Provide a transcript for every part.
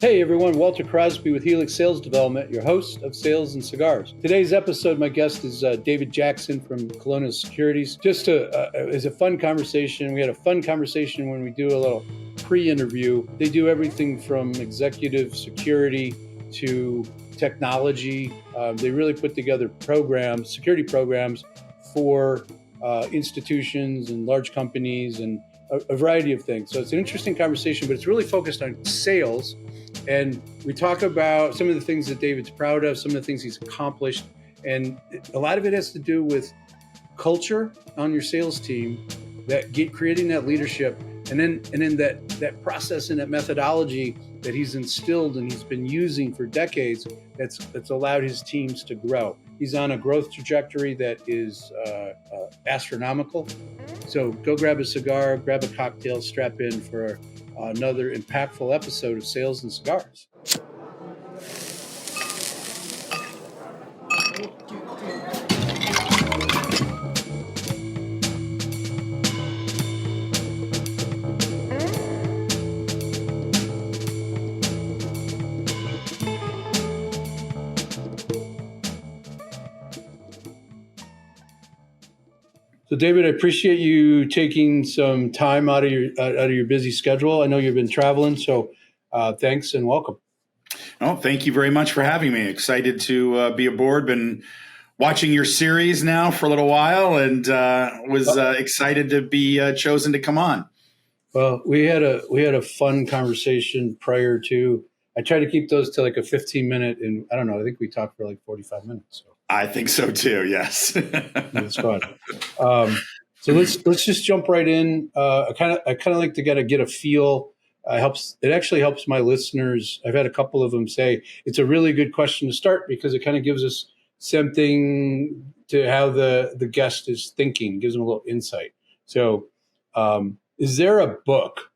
Hey everyone, Walter Crosby with Helix Sales Development, your host of Sales and Cigars. Today's episode, my guest is David Jackson from Colonial Securities. It's a fun conversation. We had a fun conversation when we do a little pre-interview. They do everything from executive security to technology. They really put together security programs for institutions and large companies and a variety of things. So it's an interesting conversation, but it's really focused on sales. And we talk about some of the things that David's proud of, some of the things he's accomplished. And a lot of it has to do with culture on your sales team, creating that leadership, and then that process and that methodology that he's instilled and he's been using for decades that's allowed his teams to grow. He's on a growth trajectory that is astronomical. So go grab a cigar, grab a cocktail, strap in for another impactful episode of Sales and Cigars. So, David, I appreciate you taking some time out of your busy schedule. I know you've been traveling, so thanks and welcome. Oh, thank you very much for having me. Excited to be aboard. Been watching your series now for a little while, and was excited to be chosen to come on. Well, we had a fun conversation prior to. I try to keep those to like a 15-minute, and I don't know. I think we talked for like 45 minutes. So. I think so too. Yes, it's fun. So let's just jump right in. I kind of like to get a feel. It actually helps my listeners. I've had a couple of them say it's a really good question to start because it kind of gives us something to how the guest is thinking, gives them a little insight. So, is there a book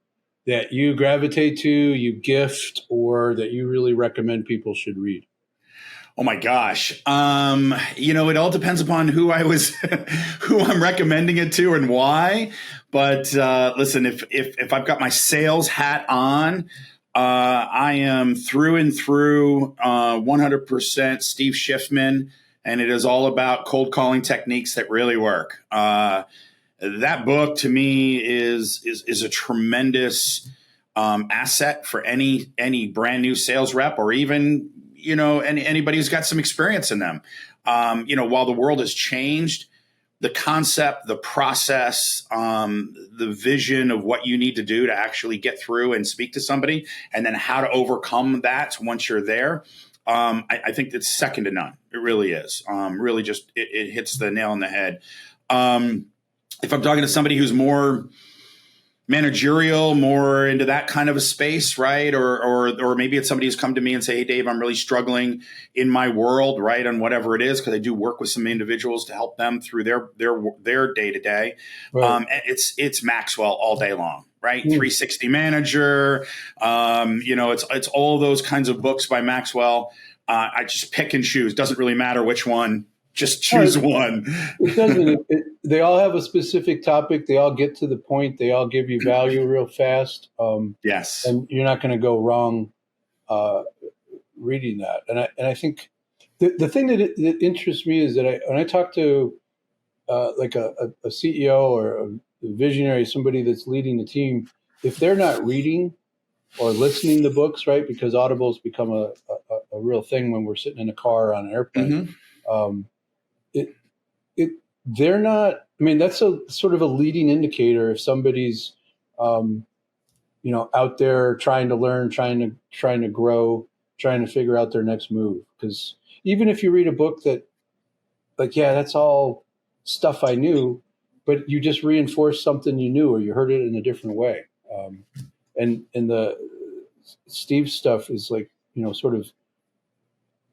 that you gravitate to, you gift, or that you really recommend people should read? Oh my gosh. It all depends upon who I'm recommending it to and why. But listen, if I've got my sales hat on, I am through and through 100% Steve Schiffman, and it is all about cold calling techniques that really work. That book to me is a tremendous asset for any brand new sales rep or even anybody who's got some experience in them. While the world has changed, the concept, the process, the vision of what you need to do to actually get through and speak to somebody, and then how to overcome that once you're there, I think it's second to none. It really is. Really just it hits the nail on the head. If I'm talking to somebody who's more managerial, more into that kind of a space, right? Or maybe it's somebody who's come to me and say, "Hey, Dave, I'm really struggling in my world, right, on whatever it is," because I do work with some individuals to help them through their day to day. It's Maxwell all day long, right? 360 Manager, it's all those kinds of books by Maxwell. I just pick and choose. Doesn't really matter which one. Just choose one. It doesn't. They all have a specific topic. They all get to the point. They all give you value real fast. Yes. And you're not going to go wrong reading that. And I think the thing that interests me is that when I talk to like a CEO or a visionary, somebody that's leading the team, if they're not reading or listening to books, right, because Audible's become a real thing when we're sitting in a car or on an airplane. Mm-hmm. They're not. I mean, that's a sort of a leading indicator if somebody's, out there trying to learn, trying to grow, trying to figure out their next move. Because even if you read a book that, like, yeah, that's all stuff I knew, but you just reinforced something you knew, or you heard it in a different way. And the Steve stuff is like, sort of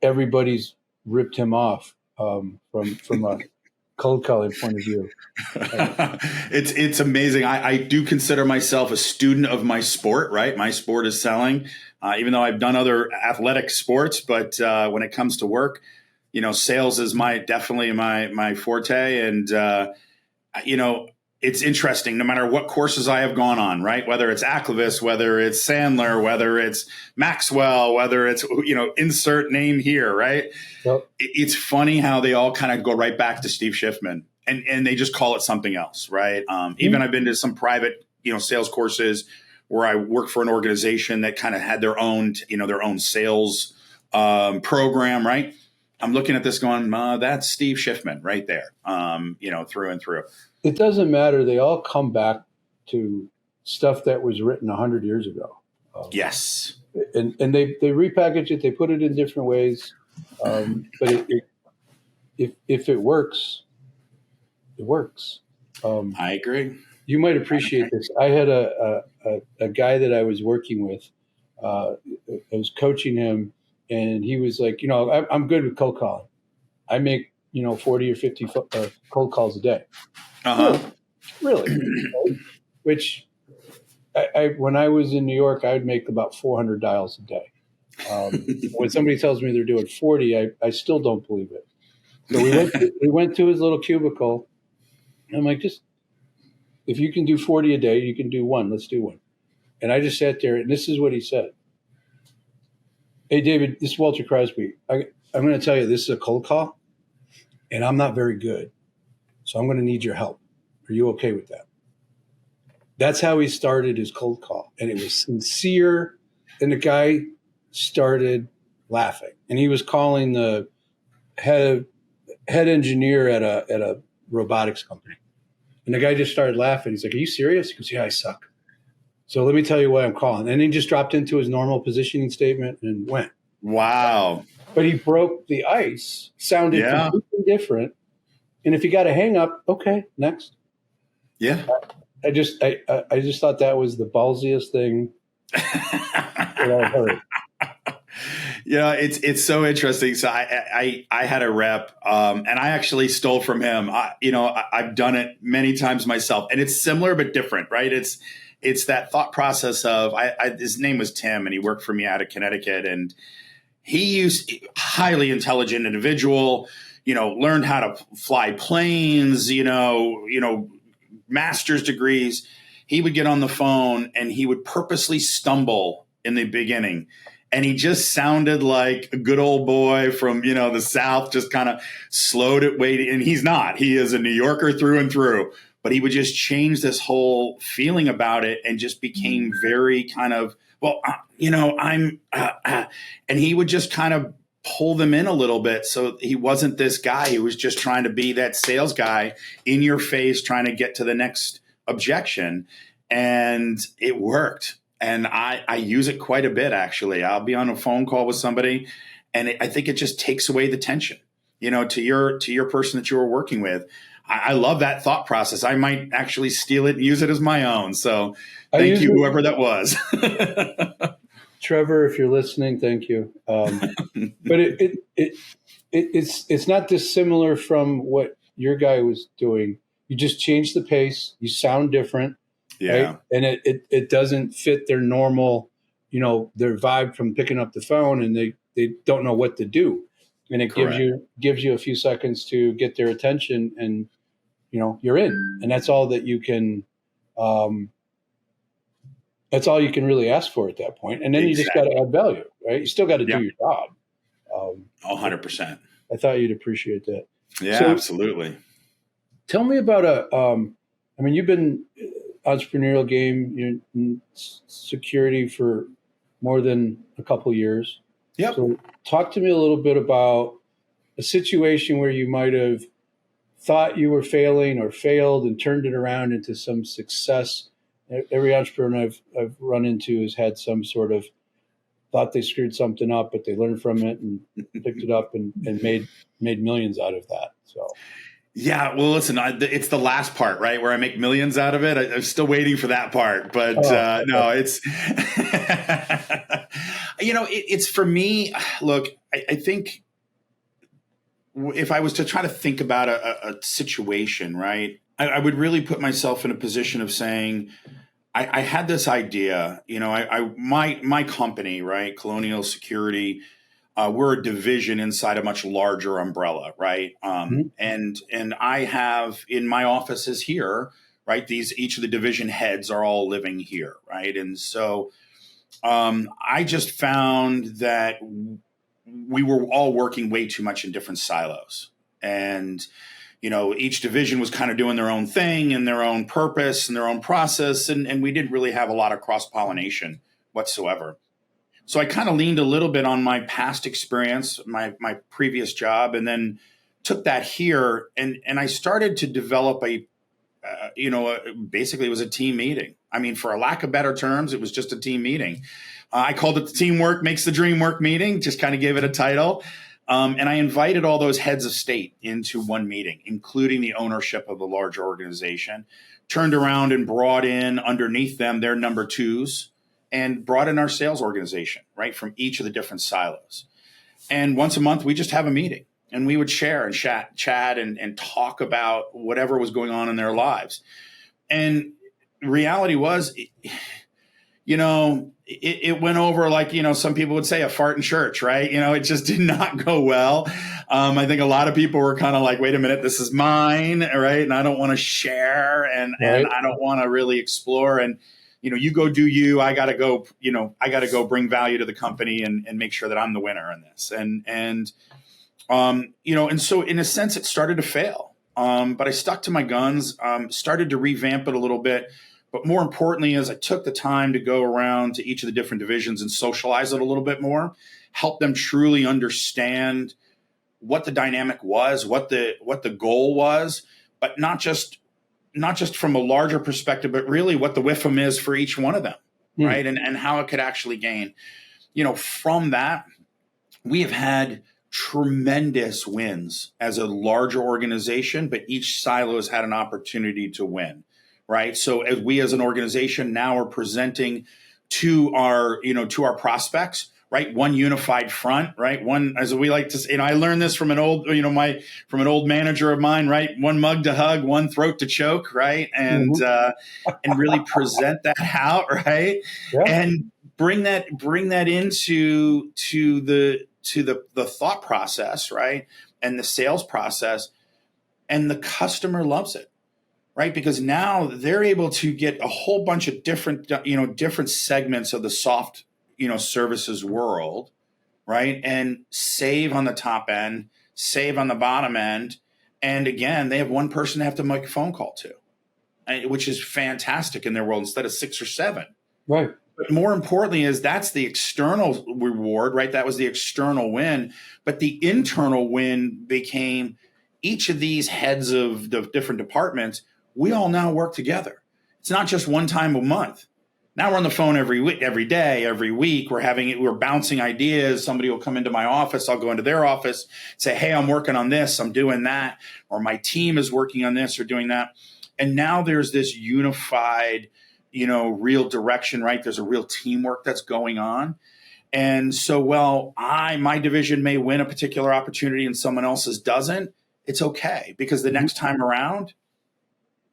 everybody's ripped him off from a cold calling point of view. It's amazing. I do consider myself a student of my sport, right? My sport is selling, even though I've done other athletic sports. But when it comes to work, sales is definitely my forte. And, it's interesting, no matter what courses I have gone on, right? Whether it's Aklevis, whether it's Sandler, whether it's Maxwell, whether it's, insert name here, right? Yep. It's funny how they all kind of go right back to Steve Schiffman and they just call it something else, right? Even I've been to some private, sales courses where I work for an organization that kind of had their own sales program, right? I'm looking at this going, that's Steve Schiffman right there, through and through. It doesn't matter. They all come back to stuff that was written 100 years ago. Yes. And they repackage it. They put it in different ways. But if it works, it works. I agree. You might appreciate this. I had a guy that I was working with. I was coaching him, and he was like, I'm good with cold calling. I make 40 or 50 cold calls a day. Really? Which I when I was in New York, I would make about 400 dials a day. When somebody tells me they're doing 40, I still don't believe it. So we went to his little cubicle. And I'm like, just if you can do 40 a day, you can do one. Let's do one. And I just sat there, and this is what he said. Hey, David, this is Walter Crosby. I'm going to tell you, this is a cold call, and I'm not very good. So I'm going to need your help. Are you okay with that? That's how he started his cold call. And it was sincere. And the guy started laughing. And he was calling the head engineer at a robotics company. And the guy just started laughing. He's like, are you serious? He goes, yeah, I suck. So let me tell you why I'm calling. And he just dropped into his normal positioning statement and went. Wow. But he broke the ice, sounded completely different. And if you got a hang up, okay, next. Yeah. I just thought that was the ballsiest thing that I've heard. It's so interesting. So I had a rep, and I actually stole from him. I've done it many times myself, and it's similar but different, right? It's that thought process of his name was Tim, and he worked for me out of Connecticut, and highly intelligent individual. Learned how to fly planes. Master's degrees. He would get on the phone and he would purposely stumble in the beginning. And he just sounded like a good old boy from, the South, just kind of slowed it, waiting. And he's not. He is a New Yorker through and through. But he would just change this whole feeling about it and just became very kind of, and he would just kind of pull them in a little bit. So he wasn't this guy who was just trying to be that sales guy in your face, trying to get to the next objection. And it worked. And I use it quite a bit, actually. I'll be on a phone call with somebody, and I think it just takes away the tension, to your person that you were working with. I love that thought process. I might actually steal it and use it as my own. So thank you, whoever that was. Trevor, if you're listening, thank you. But it's not dissimilar from what your guy was doing. You just change the pace. You sound different. Yeah. Right? And it doesn't fit their normal, their vibe from picking up the phone, and they don't know what to do. And it gives you a few seconds to get their attention, and you're in. And that's all that you can that's all you can really ask for at that point. And then you just got to add value, right? You still got to do your job. 100%. I thought you'd appreciate that. Yeah, so, absolutely. Tell me about you've been entrepreneurial game, you're in security for more than a couple of years. Yep. So talk to me a little bit about a situation where you might have thought you were failing or failed and turned it around into some success. Every entrepreneur I've run into has had some sort of thought they screwed something up, but they learned from it and picked it up and made millions out of that. So. Yeah, well, listen, it's the last part, right, where I make millions out of it. I'm still waiting for that part, but no, it's, it's for me. Look, I think if I was to try to think about a situation, right, I would really put myself in a position of saying, I had this idea, my company, right, Colonial Security. We're a division inside a much larger umbrella, right? And I have in my offices here, right? Each of the division heads are all living here, right? And so I just found that we were all working way too much in different silos. And, each division was kind of doing their own thing and their own purpose and their own process. And we didn't really have a lot of cross-pollination whatsoever. So I kind of leaned a little bit on my past experience, my previous job, and then took that here. And I started to develop basically it was a team meeting. I mean, for a lack of better terms, it was just a team meeting. I called it the Teamwork Makes the Dream Work meeting, just kind of gave it a title. And I invited all those heads of state into one meeting, including the ownership of the larger organization, turned around and brought in underneath them their number twos and brought in our sales organization, right, from each of the different silos. And once a month, we just have a meeting and we would share and chat and talk about whatever was going on in their lives. And reality was, it went over like, some people would say a fart in church, right? It just did not go well. I think a lot of people were kind of like, wait a minute, this is mine, right? And I don't want to share and I don't want to really explore. And, you go do you, I got to go bring value to the company and make sure that I'm the winner in this. And so in a sense, it started to fail. But I stuck to my guns, started to revamp it a little bit. But more importantly, is I took the time to go around to each of the different divisions and socialize it a little bit more, help them truly understand what the dynamic was, what the goal was, but not just from a larger perspective, but really what the WIFM is for each one of them, right? And how it could actually gain. From that, we have had tremendous wins as a larger organization, but each silo has had an opportunity to win. Right. So as we as an organization now are presenting to our prospects, right, one unified front, right, one, as we like to say, I learned this from an old, from an old manager of mine, right, one mug to hug, one throat to choke, right, and really present that out, right, and bring that into the thought process, right, and the sales process, and the customer loves it. Right, because now they're able to get a whole bunch of different segments of the soft, services world, right, and save on the top end, save on the bottom end, and again, they have one person to have to make a phone call to, which is fantastic in their world instead of 6 or 7. Right. But more importantly, that's the external reward, right? That was the external win, but the internal win became each of these heads of the different departments. We all now work together. It's not just one time a month. Now we're on the phone every week, every day, every week. We're bouncing ideas. Somebody will come into my office. I'll go into their office, say, hey, I'm working on this. I'm doing that. Or my team is working on this or doing that. And now there's this unified, real direction, right? There's a real teamwork that's going on. And so, my division may win a particular opportunity and someone else's doesn't. It's okay, because the next time around,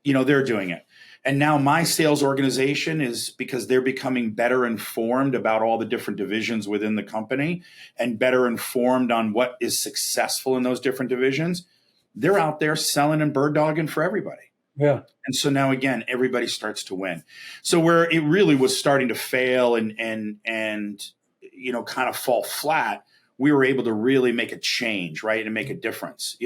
they're doing it. And now my sales organization is, because they're becoming better informed about all the different divisions within the company and better informed on what is successful in those different divisions. They're out there selling and bird dogging for everybody. Yeah. And so now again, everybody starts to win. So where it really was starting to fail and kind of fall flat, we were able to really make a change, right? And make a difference.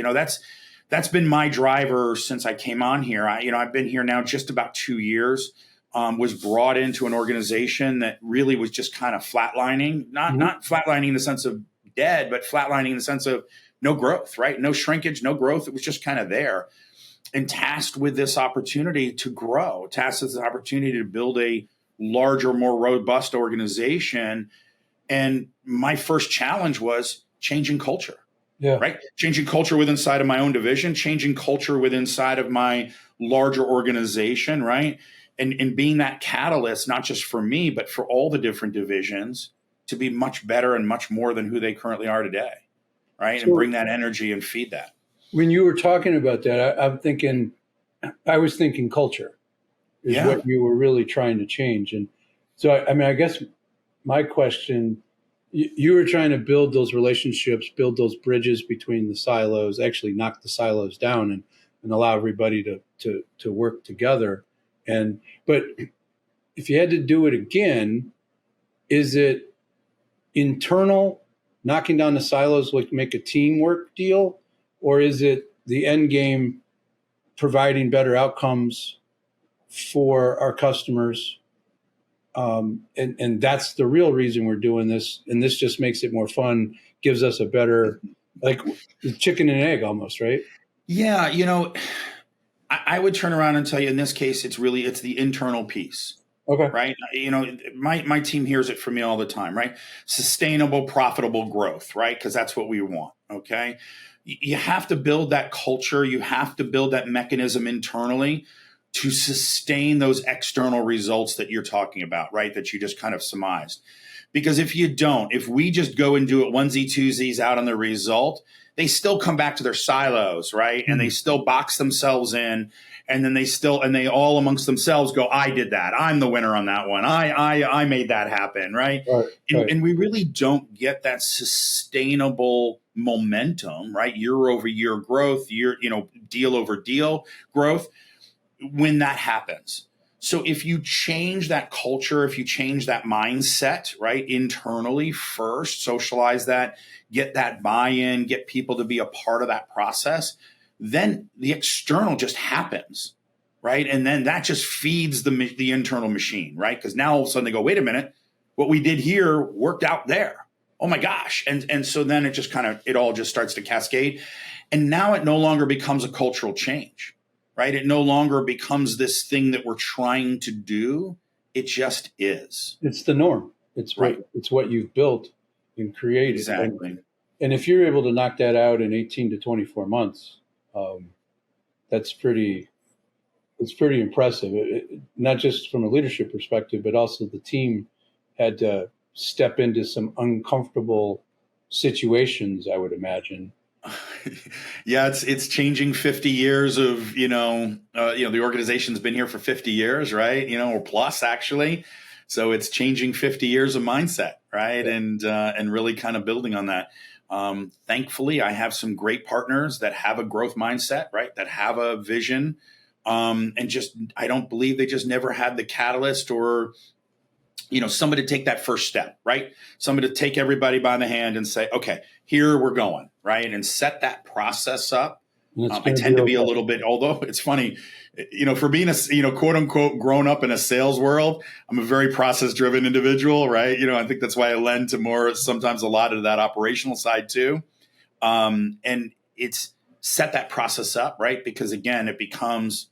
That's been my driver since I came on here. I've been here now just about 2 years. Was brought into an organization that really was just kind of flatlining, not flatlining in the sense of dead, but flatlining in the sense of no growth, right? No shrinkage, no growth. It was just kind of there, and tasked with this opportunity to grow, tasked with this opportunity to build a larger, more robust organization. And my first challenge was changing culture. Yeah. Right. Changing culture within inside of my own division, changing culture within inside of my larger organization. Right. And being that catalyst, not just for me, but for all the different divisions to be much better and much more than who they currently are today. Right. And bring that energy and feed that. When you were talking about that, I was thinking culture is what you were really trying to change. And so, I guess my question, you were trying to build those relationships, build those bridges between the silos, actually knock the silos down and and allow everybody to work together. But if you had to do it again, is it internal, knocking down the silos, like make a teamwork deal, or is it the end game, providing better outcomes for our customers? And that's the real reason we're doing this. And this just makes it more fun, gives us a better, like the chicken and egg almost, right? Yeah. I would turn around and tell you in this case, it's the internal piece. Okay. Right. My team hears it from me all the time, right? Sustainable, profitable growth, right? Because that's what we want. Okay. You have to build that culture. You have to build that mechanism internally to sustain those external results that you're talking about, right? That you just kind of surmised. Because if you don't, if we just go and do it onesie twosies out on the result, they still come back to their silos, right? And they still box themselves in, and then they all amongst themselves go, I did that. I'm the winner on that one. I made that happen, right? And we really don't get that sustainable momentum, right? Year over year growth, deal over deal growth when that happens. So if you change that culture, if you change that mindset, right, internally first, socialize that, get that buy-in, get people to be a part of that process, then the external just happens, right? And then that just feeds the internal machine, right? Because now all of a sudden they go, wait a minute, what we did here worked out there. Oh my gosh. And so then it all just starts to cascade. And now it no longer becomes a cultural change. Right? It no longer becomes this thing that we're trying to do. It just is. It's the norm. It's what you've built and created. Exactly. And if you're able to knock that out in 18 to 24 months, it's pretty impressive. Not just from a leadership perspective, but also the team had to step into some uncomfortable situations, I would imagine. Yeah, it's changing 50 years of, the organization's been here for 50 years, right? Or plus actually. So it's changing 50 years of mindset, right? Yeah. And really kind of building on that. Thankfully, I have some great partners that have a growth mindset, right? That have a vision. I don't believe they just never had the catalyst or, somebody to take that first step, right? Somebody to take everybody by the hand and say, okay, here we're going, right? And set that process up. I tend to be a little bit, although it's funny, for being a, quote unquote, grown up in a sales world, I'm a very process driven individual, right? I think that's why I lend to sometimes a lot of that operational side too. And it's set that process up, right? Because again, it becomes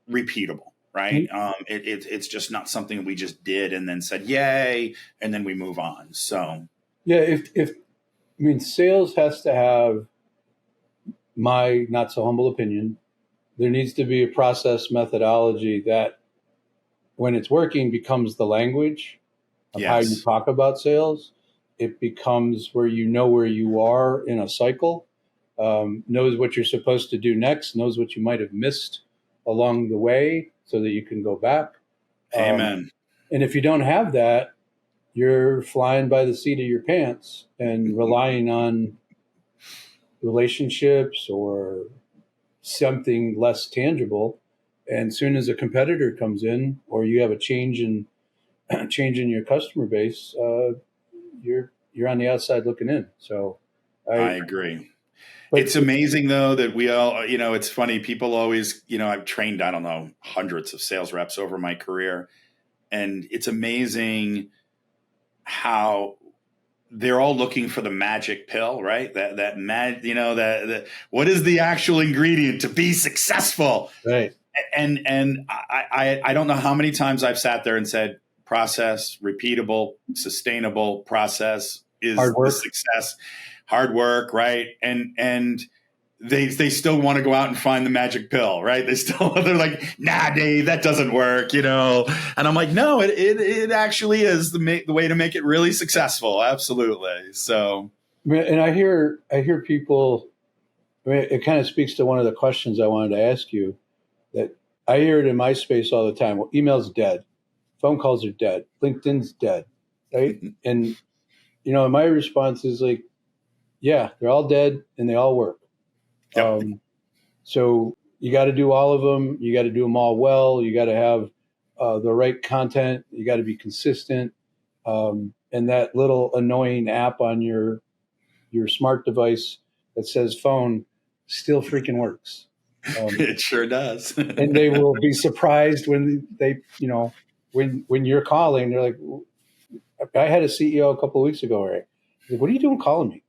repeatable. Right. It's just not something we just did and then said, yay, and then we move on. So, yeah, sales has to have, my not so humble opinion, there needs to be a process methodology that when it's working becomes the language of how you talk about sales. It becomes where you are in a cycle, knows what you're supposed to do next, knows what you might have missed along the way, so that you can go back. Amen. And if you don't have that, you're flying by the seat of your pants and relying on relationships or something less tangible. And soon as a competitor comes in, or you have a change in your customer base, you're on the outside looking in. So I agree. But it's amazing, though, that we all, it's funny. People always, I've trained, I don't know, hundreds of sales reps over my career. And it's amazing how they're all looking for the magic pill, right? What is the actual ingredient to be successful? Right. And I don't know how many times I've sat there and said, process, repeatable, sustainable process is the success. Hard work, right? And they still want to go out and find the magic pill, right? They're like, nah, Dave, that doesn't work, And I'm like, no, it actually is the way to make it really successful. Absolutely. So, and I hear people. It kind of speaks to one of the questions I wanted to ask you. That I hear it in my space all the time. Well, email's dead, phone calls are dead, LinkedIn's dead, right? And my response is like, yeah, they're all dead and they all work. Yep. So you got to do all of them. You got to do them all well. You got to have the right content. You got to be consistent. And that little annoying app on your smart device that says phone still freaking works. It sure does. And they will be surprised when they, when you're calling, they're like, I had a CEO a couple of weeks ago, right? He's like, what are you doing calling me?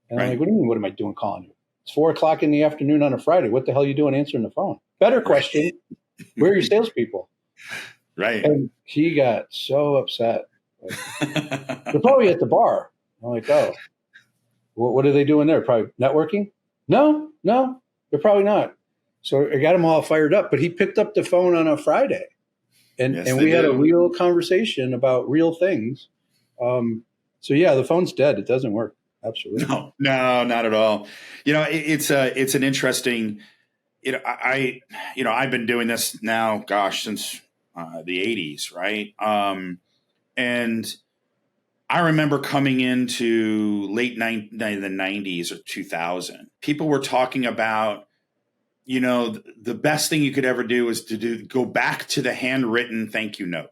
And I'm like, what do you mean, what am I doing calling you? It's 4:00 in the afternoon on a Friday. What the hell are you doing answering the phone? Better question. Where are your salespeople? Right. And he got so upset. Like, they're probably at the bar. I'm like, oh, what are they doing there? Probably networking? No, they're probably not. So I got him all fired up, but he picked up the phone on a Friday and, Yes, and they we had a do. real conversation about real things. So yeah, the phone's dead. It doesn't work. Absolutely. No, not at all. It's an interesting, I've been doing this now, gosh, since the 80s, right? And I remember coming into the 90s or 2000, people were talking about, the best thing you could ever do is go back to the handwritten thank you note.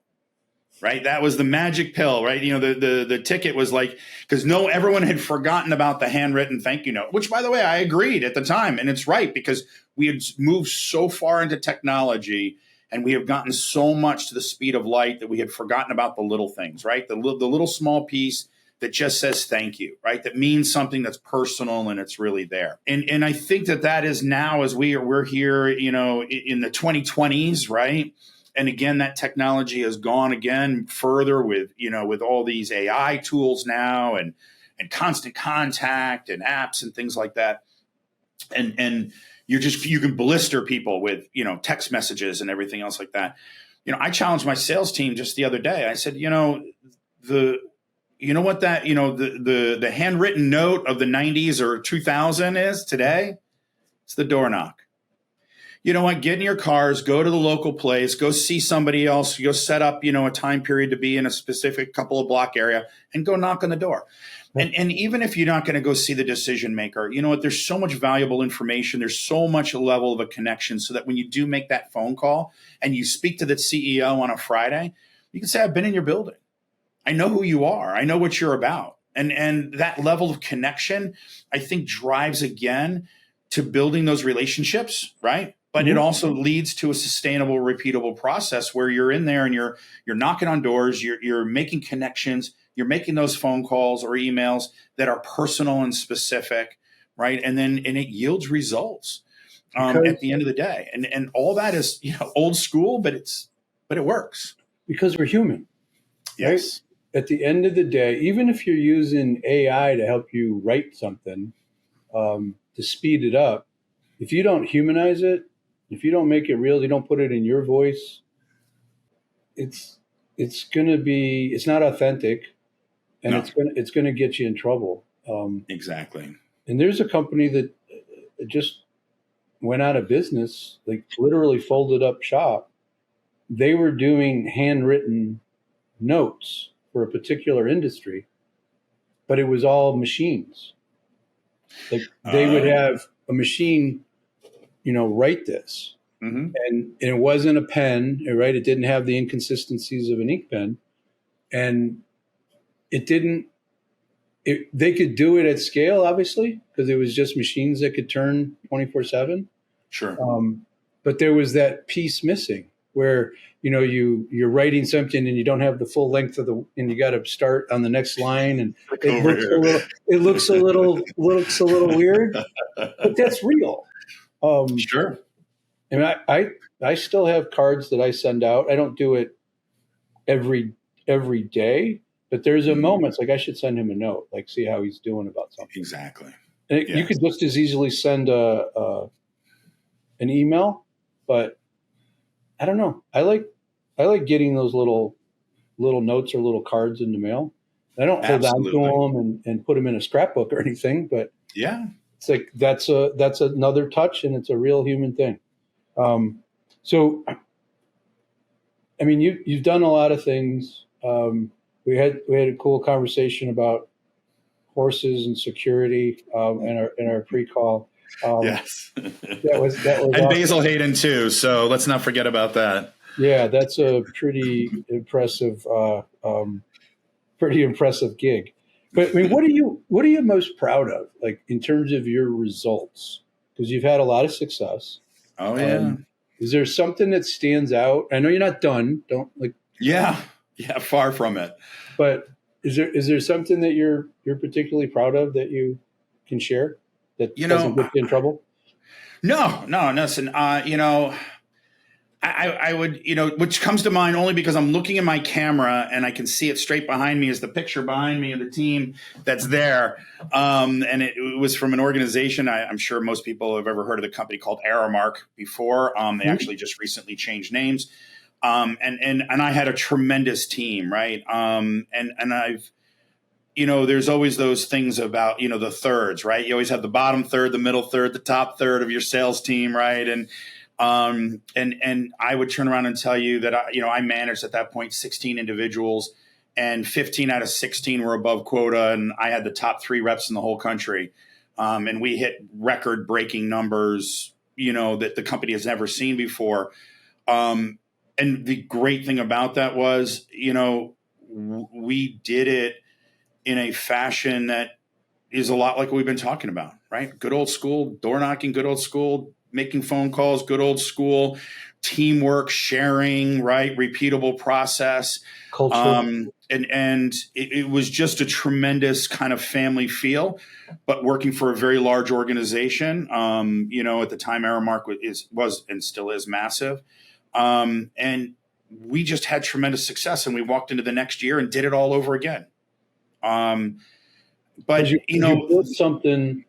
Right. That was the magic pill, right? The ticket was like, because everyone had forgotten about the handwritten thank you note, which, by the way, I agreed at the time. And it's right, because we had moved so far into technology and we have gotten so much to the speed of light that we had forgotten about the little things, right? The little small piece that just says thank you, right? That means something that's personal and it's really there. And I think that is now, as we're here, in the 2020s, right? And again, that technology has gone again further with all these AI tools now and constant contact and apps and things like that. And you can blister people with, text messages and everything else like that. I challenged my sales team just the other day. I said, the handwritten note of the 90s or 2000 is today? It's the door knock. You know what? Get in your cars, go to the local place, go see somebody else, go set up, a time period to be in a specific couple of block area and go knock on the door. And even if you're not going to go see the decision maker, you know what? There's so much valuable information. There's so much level of a connection so that when you do make that phone call and you speak to the CEO on a Friday, you can say, I've been in your building. I know who you are. I know what you're about. And that level of connection, I think, drives again to building those relationships, right? But it also leads to a sustainable, repeatable process where you're in there and you're knocking on doors, you're making connections, you're making those phone calls or emails that are personal and specific, right? And it yields results at the end of the day. And all that is old school, but it works Because we're human. Yes. Right? At the end of the day, even if you're using AI to help you write something to speed it up, if you don't humanize it, if you don't make it real, you don't put it in your voice, it's not authentic, and No. it's gonna get you in trouble. Exactly. And there's a company that just went out of business, like literally folded up shop. They were doing handwritten notes for a particular industry, but it was all machines. Like they would have a machine, write this. Mm-hmm. And it wasn't a pen, right? It didn't have the inconsistencies of an ink pen. And they could do it at scale, obviously, because it was just machines that could turn 24/7. Sure. But there was that piece missing where, you're writing something and you don't have the full length and you got to start on the next line. And it looks a little weird, but that's real. Sure. And I still have cards that I send out. I don't do it every day, but there's a moments like I should send him a note, like see how he's doing about something. Exactly. And you could just as easily send an email, but I don't know. I like getting those little notes or little cards in the mail. I don't hold on to them and put them in a scrapbook or anything, but it's like that's another touch, and it's a real human thing. So, I mean, you've done a lot of things. We had a cool conversation about horses and security in our pre-call. Yes. That was And awesome. Basil Hayden too. So let's not forget about that. Yeah, that's a pretty impressive gig. But I mean, what are you most proud of, like in terms of your results? Because you've had a lot of success. Oh yeah. Um, is there something that stands out? I know you're not done. Don't like, Yeah. Yeah. Far from it. but is there something that you're particularly proud of that you can share that You doesn't know, get you in trouble? no, listen, I would, which comes to mind only because I'm looking at my camera and I can see it straight behind me is the picture behind me of the team that's there. And it was from an organization. I'm sure most people have ever heard of the company called Aramark before. They actually just recently changed names. And I had a tremendous team, right? And I've, there's always those things about, the thirds, right? You always have the bottom third, the middle third, the top third of your sales team, right? And I would turn around and tell you that I managed at that point 16 individuals, and 15 out of 16 were above quota, and I had the top 3 reps in the whole country, and we hit record-breaking numbers, that the company has never seen before. And the great thing about that was, we did it in a fashion that is a lot like what we've been talking about, right? Good old school, door knocking, good old school, making phone calls, good old school, teamwork, sharing, right? Repeatable process. Culture. And it was just a tremendous kind of family feel, but working for a very large organization. At the time, Aramark was and still is massive. And we just had tremendous success, and we walked into the next year and did it all over again. But you built something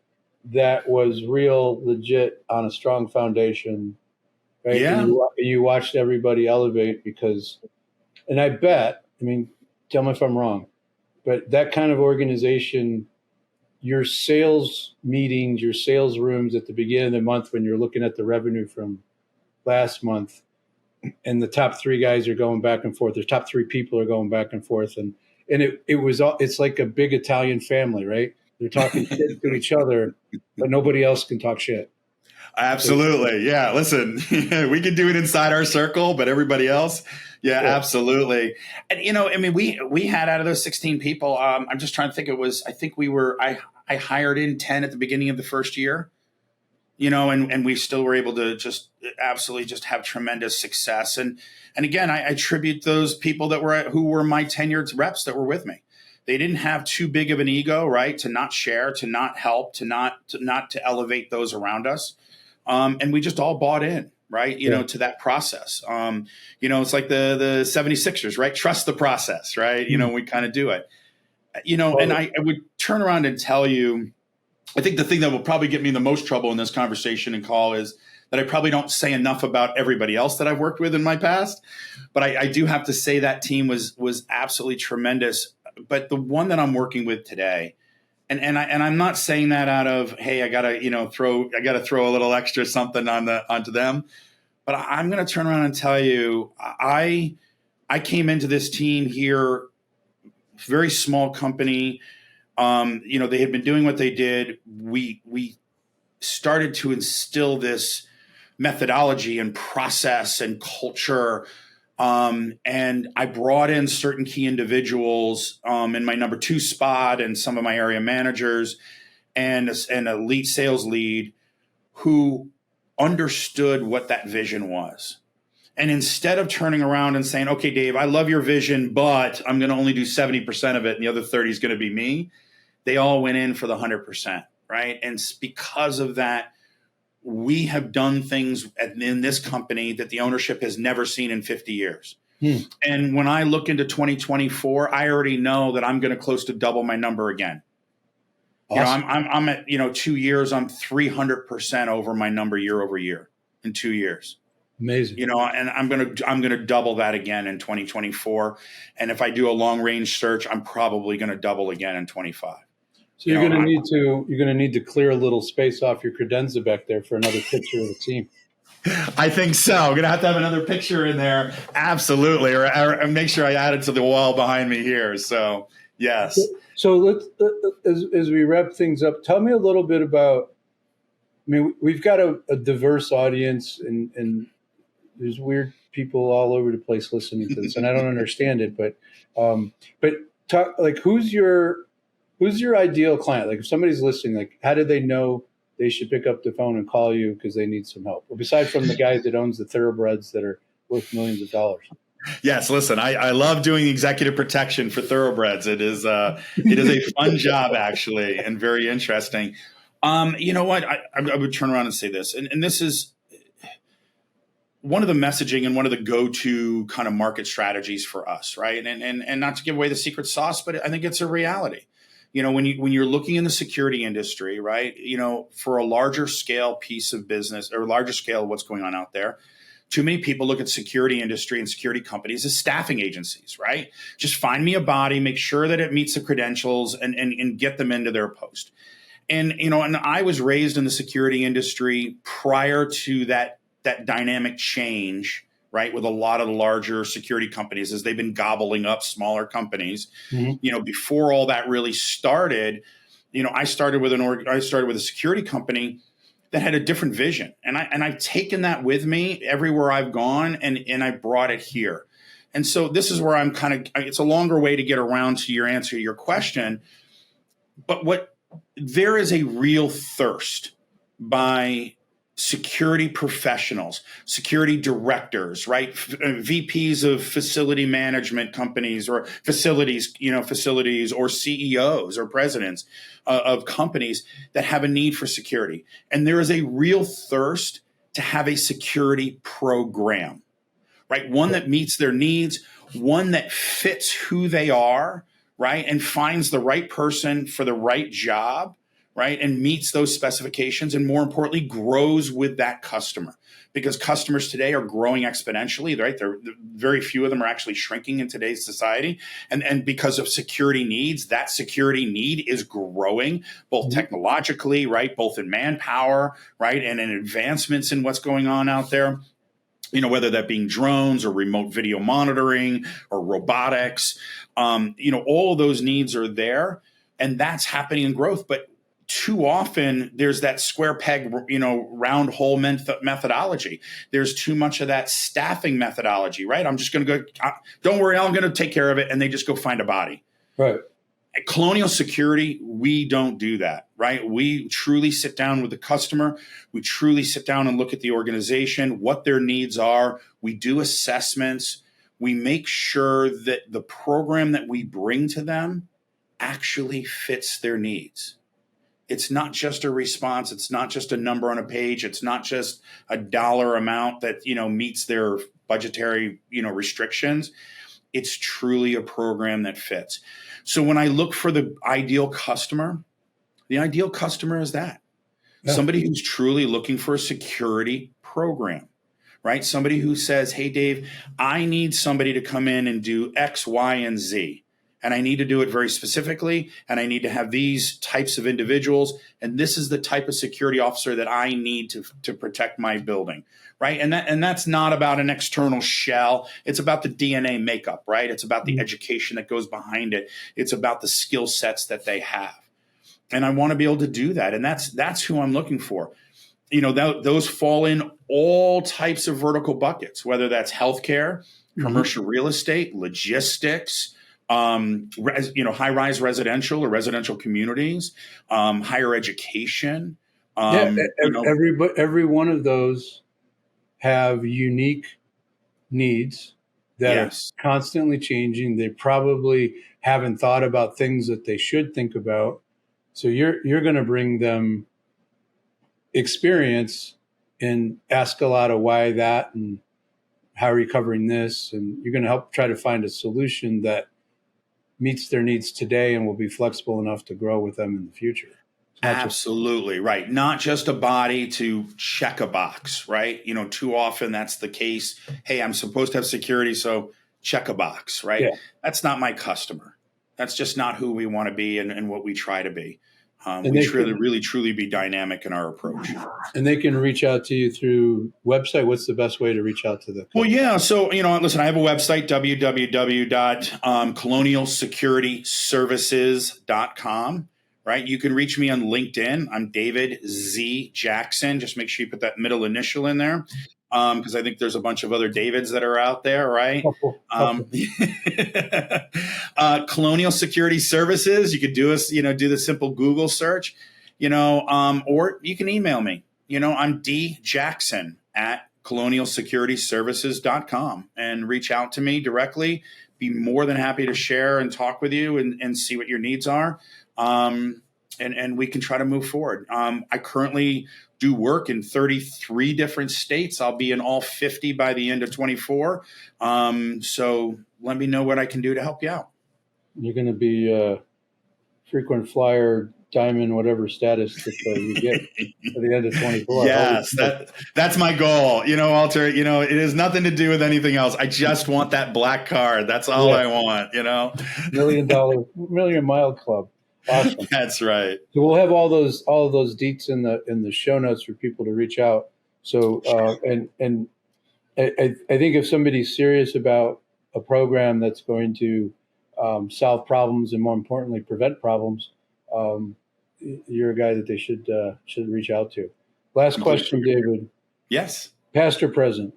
that was real legit on a strong foundation, right? Yeah. And you watched everybody elevate because, and I bet, I mean, tell me if I'm wrong, but that kind of organization, your sales meetings, your sales rooms at the beginning of the month when you're looking at the revenue from last month, and the top 3 guys are going back and forth, the top 3 people are going back and forth, and it's like a big Italian family, right? They're talking shit to each other, but nobody else can talk shit. Absolutely. Yeah. Listen, we can do it inside our circle, but everybody else. Yeah, absolutely. And we had out of those 16 people, I'm just trying to think I hired in 10 at the beginning of the first year, and we still were able to just absolutely just have tremendous success. And again, I attribute those people who were my tenured reps that were with me. They didn't have too big of an ego, right? To not share, to not help, to not elevate those around us. And we just all bought in, right? To that process. It's like the 76ers, right? Trust the process, right? We kind of do it, and I would turn around and tell you, I think the thing that will probably get me in the most trouble in this conversation and call is that I probably don't say enough about everybody else that I've worked with in my past. But I do have to say that team was absolutely tremendous. But the one that I'm working with today, and I'm not saying that out of, hey, I gotta throw a little extra something onto them. But I'm going to turn around and tell you, I came into this team here, very small company. They had been doing what they did. We started to instill this methodology and process and culture. And I brought in certain key individuals in my number 2 spot and some of my area managers and an elite sales lead who understood what that vision was. And instead of turning around and saying, okay, Dave, I love your vision, but I'm going to only do 70% of it and the other 30 is going to be me, they all went in for the 100%, right? And because of that, we have done things in this company that the ownership has never seen in 50 years. And when I look into 2024, I already know that I'm going to close to double my number again. Awesome. I'm at 2 years, I'm 300% over my number year over year in 2 years. Amazing. And I'm gonna double that again in 2024. And if I do a long range search, I'm probably going to double again in 25. So you're going to need to clear a little space off your credenza back there for another picture of the team. I think so. I'm going to have another picture in there. Absolutely. Or make sure I add it to the wall behind me here. So yes. So let's, as we wrap things up, tell me a little bit about I mean, we've got a diverse audience, and there's weird people all over the place listening to this, and I don't understand it. But talk like who's your ideal client? Like if somebody's listening, like how do they know they should pick up the phone and call you because they need some help? Or besides from the guy that owns the thoroughbreds that are worth millions of dollars. Yes, listen, I love doing executive protection for thoroughbreds. It is a fun job actually, and very interesting. You know what? I would turn around and say this, and this is one of the messaging and one of the go-to kind of market strategies for us, right? And not to give away the secret sauce, but I think it's a reality. When you're looking in the security industry, right? For a larger scale piece of business or larger scale of what's going on out there, too many people look at security industry and security companies as staffing agencies, right? Just find me a body, make sure that it meets the credentials, and get them into their post. And I was raised in the security industry prior to that dynamic change, right? With a lot of the larger security companies as they've been gobbling up smaller companies. Mm-hmm. Before all that really started, I started with a security company that had a different vision. And I've taken that with me everywhere I've gone and I brought it here. And so this is where I'm it's a longer way to get around to your answer to your question. But there is a real thirst by security professionals, security directors, right? VPs of facility management companies or facilities or CEOs or presidents of companies that have a need for security. And there is a real thirst to have a security program, right? One that meets their needs, one that fits who they are, right? And finds the right person for the right job, right? And meets those specifications, and more importantly, grows with that customer, because customers today are growing exponentially, right? Very few of them are actually shrinking in today's society. And because of security needs, that security need is growing both technologically, right? Both in manpower, right? And in advancements in what's going on out there. Whether that being drones or remote video monitoring or robotics, all of those needs are there, and that's happening in growth. But too often there's that square peg, round hole methodology. There's too much of that staffing methodology, right? I'm just going to go, don't worry, I'm going to take care of it. And they just go find a body. Right. At Colonial Security, we don't do that, right? We truly sit down with the customer. We truly sit down and look at the organization, what their needs are. We do assessments. We make sure that the program that we bring to them actually fits their needs. It's not just a response. It's not just a number on a page. It's not just a dollar amount that, meets their budgetary, restrictions. It's truly a program that fits. So when I look for the ideal customer is that. Yeah. Somebody who's truly looking for a security program, right? Somebody who says, hey, Dave, I need somebody to come in and do X, Y, and Z. And I need to do it very specifically, and I need to have these types of individuals, and this is the type of security officer that I need to protect my building, right? And that's not about an external shell. It's about the DNA makeup, right? It's about the education that goes behind it. It's about the skill sets that they have. And I want to be able to do that, and that's who I'm looking for. Those fall in all types of vertical buckets, whether that's healthcare, commercial real estate, logistics, high-rise residential or residential communities, higher education. Every one of those have unique needs that are constantly changing. They probably haven't thought about things that they should think about. So you're going to bring them experience and ask a lot of why that and how are you covering this, and you're going to help try to find a solution that meets their needs today and will be flexible enough to grow with them in the future. Absolutely right. Not just a body to check a box, right? Too often that's the case. Hey, I'm supposed to have security, so check a box, right? Yeah. That's not my customer. That's just not who we want to be and what we try to be. We really, truly be dynamic in our approach. And they can reach out to you through website. What's the best way to reach out to the company? Well, yeah. So, listen, I have a website, www.colonialsecurityservices.com. right? You can reach me on LinkedIn. I'm David Z Jackson. Just make sure you put that middle initial in there, because I think there's a bunch of other Davids that are out there, right? Couple. Colonial Security Services. You could do the simple Google search, or you can email me. I'm D Jackson at colonialsecurityservices.com, and reach out to me directly. Be more than happy to share and talk with you and see what your needs are. And we can try to move forward. I currently do work in 33 different states. I'll be in all 50 by the end of 24. So let me know what I can do to help you out. You're going to be frequent flyer, diamond, whatever status that you get at the end of 24. Yes, that's my goal. Walter, it has nothing to do with anything else. I just want that black card. That's all I want, million mile club. Awesome. That's right. So we'll have all of those deets in the show notes for people to reach out. So and I think if somebody's serious about a program that's going to solve problems and, more importantly, prevent problems, you're a guy that they should reach out to. Last question, David. Yes. Past or present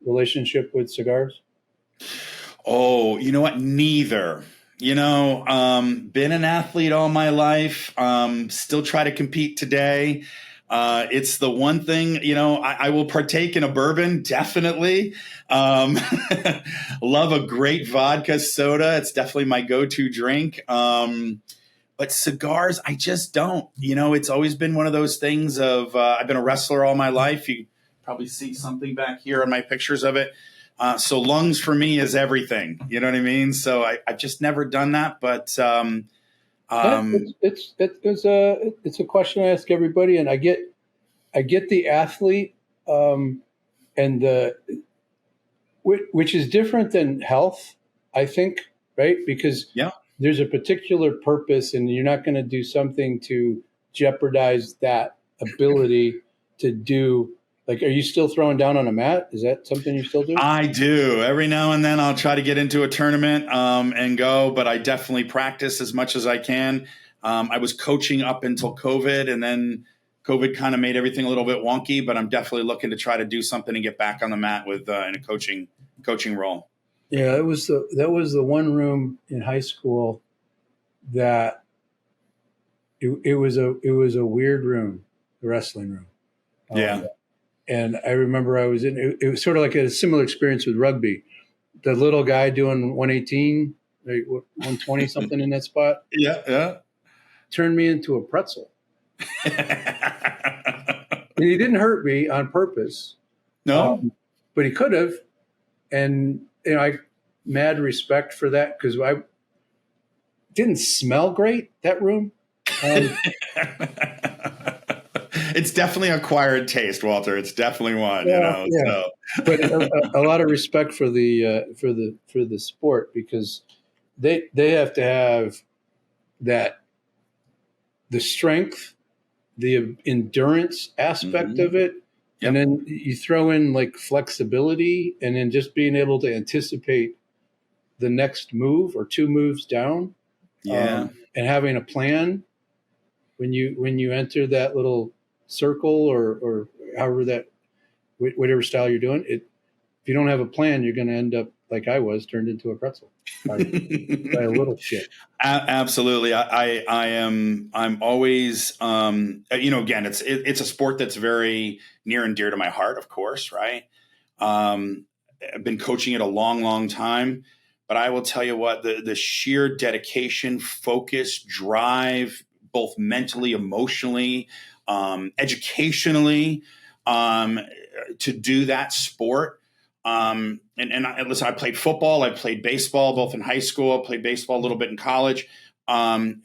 relationship with cigars? Oh, you know what? Neither. Been an athlete all my life. Still try to compete today. It's the one thing, I will partake in a bourbon, definitely. Love a great vodka soda. It's definitely my go-to drink. But cigars, I just don't. It's always been one of those things of I've been a wrestler all my life. You probably see something back here on my pictures of it. So lungs for me is everything. You know what I mean? So I've just never done that. But it's a question I ask everybody, and I get the athlete, and which is different than health, I think, right? Because there's a particular purpose, and you're not going to do something to jeopardize that ability to do. Like, are you still throwing down on a mat? Is that something you still do? I do. Every now and then I'll try to get into a tournament and go, but I definitely practice as much as I can. I was coaching up until COVID, and then COVID kind of made everything a little bit wonky, but I'm definitely looking to try to do something and get back on the mat with in a coaching role. Yeah, that was the one room in high school that it was a weird room, the wrestling room. And I remember I was it was sort of like a similar experience with rugby. The little guy doing 118, 120 something in that spot. Yeah. Turned me into a pretzel. And he didn't hurt me on purpose. No. But he could have. And I mad respect for that, because I didn't smell great, that room. It's definitely acquired taste, Walter. It's definitely one, Yeah. So. But a lot of respect for the sport, because they have to have that, the strength, the endurance aspect of it, and then you throw in like flexibility, and then just being able to anticipate the next move or two moves down, and having a plan when you enter that little circle or however that, whatever style you're doing it. If you don't have a plan, you're going to end up like I was, turned into a pretzel by a little shit. Absolutely. I'm always, again, it's a sport that's very near and dear to my heart, of course. Right. I've been coaching it a long, long time, but I will tell you what, the sheer dedication, focus, drive, both mentally, emotionally, educationally, to do that sport. Listen, I played football, I played baseball, both in high school, I played baseball a little bit in college. To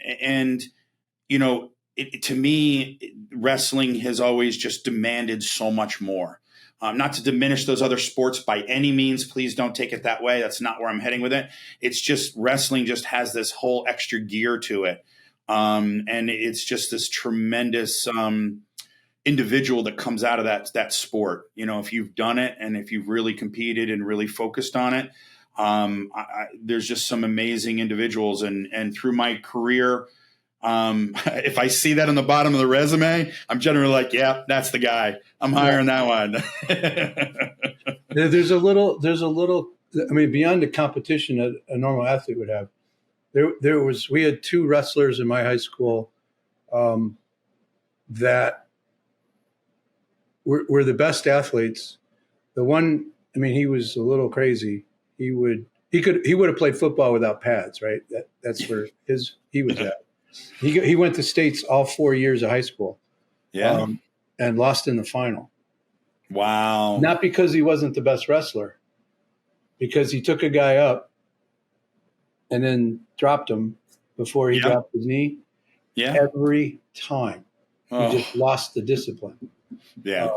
me, wrestling has always just demanded so much more. Not to diminish those other sports by any means. Please don't take it that way. That's not where I'm heading with it. It's just wrestling just has this whole extra gear to it. And it's just this tremendous individual that comes out of that sport. If you've done it and if you've really competed and really focused on it, there's just some amazing individuals. And through my career, If I see that on the bottom of the resume, I'm generally like, yeah, that's the guy. I'm hiring that one. There's a little, I mean, beyond the competition that a normal athlete would have, we had two wrestlers in my high school that were the best athletes. The one, I mean, he was a little crazy. He would have played football without pads, right? That's where he was at. He went to states all 4 years of high school, and lost in the final. Wow! Not because he wasn't the best wrestler, because he took a guy up and then dropped him before he dropped his knee. Yeah, every time he just lost the discipline. Yeah,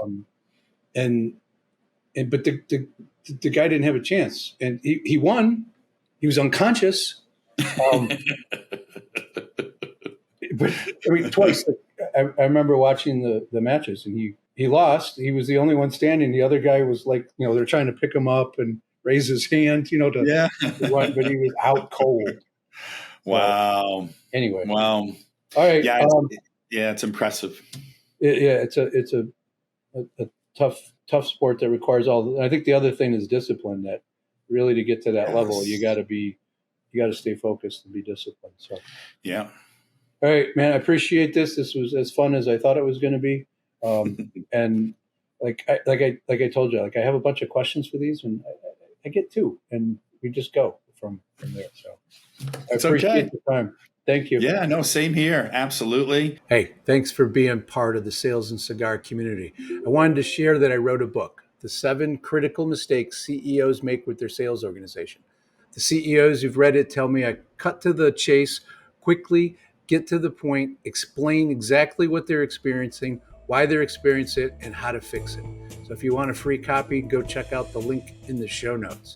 but the guy didn't have a chance, and he won. He was unconscious. But I mean, twice. I remember watching the matches, and he lost. He was the only one standing. The other guy was like, they're trying to pick him up and raise his hand, to run, but he was out cold. Wow. So, anyway. Wow. All right. Yeah. It's impressive. It's a tough sport that requires I think the other thing is discipline. That really, to get to that level, you got to stay focused and be disciplined. So. Yeah. All right, man. I appreciate this. This was as fun as I thought it was going to be. And like I told you, I have a bunch of questions for these, and I get two, and we just go from there. So I appreciate the time. Thank you. Yeah, no, same here. Absolutely. Hey, thanks for being part of the Sales and Cigar community. I wanted to share that I wrote a book, The 7 Critical Mistakes CEOs Make with Their Sales Organization. The CEOs who've read it tell me I cut to the chase quickly, get to the point, explain exactly what they're experiencing, why they're experiencing it, and how to fix it. So if you want a free copy, go check out the link in the show notes.